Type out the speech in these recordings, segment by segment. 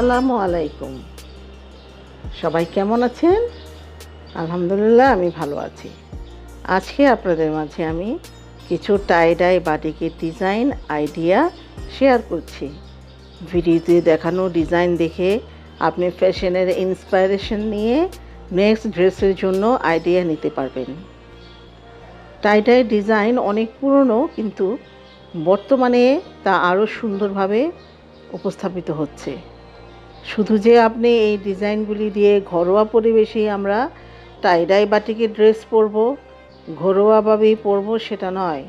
আসসালামু আলাইকুম। সবাই কেমন আছেন? আলহামদুলিল্লাহ আমি ভালো আছি। আজকে আপনাদের মাঝে আমি কিছু টাই ডাই বাটিকের ডিজাইন আইডিয়া শেয়ার করছি। ভিডিওতে দেখানো ডিজাইন দেখে আপনি ফ্যাশনের ইন্সপায়ারেশন নিয়ে নেক্সট ড্রেসের জন্য আইডিয়া নিতে পারবেন। টাই ডাই ডিজাইন অনেক পুরনো, কিন্তু বর্তমানে তা আরও সুন্দরভাবে উপস্থাপিত হচ্ছে। শুধু যে আপনি এই ডিজাইনগুলি দিয়ে ঘরোয়া পরিবেশেই আমরা টাই ডাই বাটিকের ড্রেস পরব, ঘরোয়াভাবেই পরব সেটা নয়।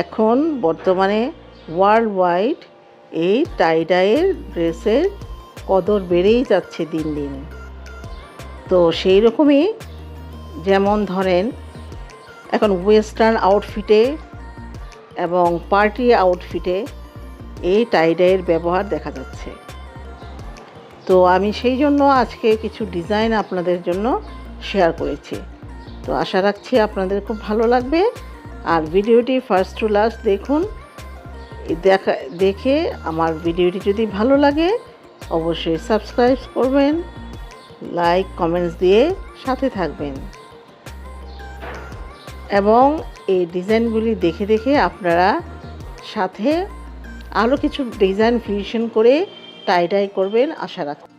এখন বর্তমানে ওয়ার্ল্ড ওয়াইড এই টাই ডাইয়ের ড্রেসের কদর বেড়েই যাচ্ছে দিন দিন। তো সেই রকমই, যেমন ধরেন এখন ওয়েস্টার্ন আউটফিটে এবং পার্টি আউটফিটে এই টাই ডাইয়ের ব্যবহার দেখা যাচ্ছে। তো আমি সেই জন্য আজকে কিছু ডিজাইন আপনাদের জন্য শেয়ার করেছি। তো আশা রাখছি আপনাদের খুব ভালো লাগবে। আর ভিডিওটি ফার্স্ট টু লাস্ট দেখুন। দেখে আমার ভিডিওটি যদি ভালো লাগে অবশ্যই সাবস্ক্রাইব করবেন, লাইক কমেন্টস দিয়ে সাথে থাকবেন, এবং এই ডিজাইনগুলি দেখে দেখে আপনারা সাথে আরও কিছু ডিজাইন ফিউশন করে টাই ডাই করবেন আশা রাখছি।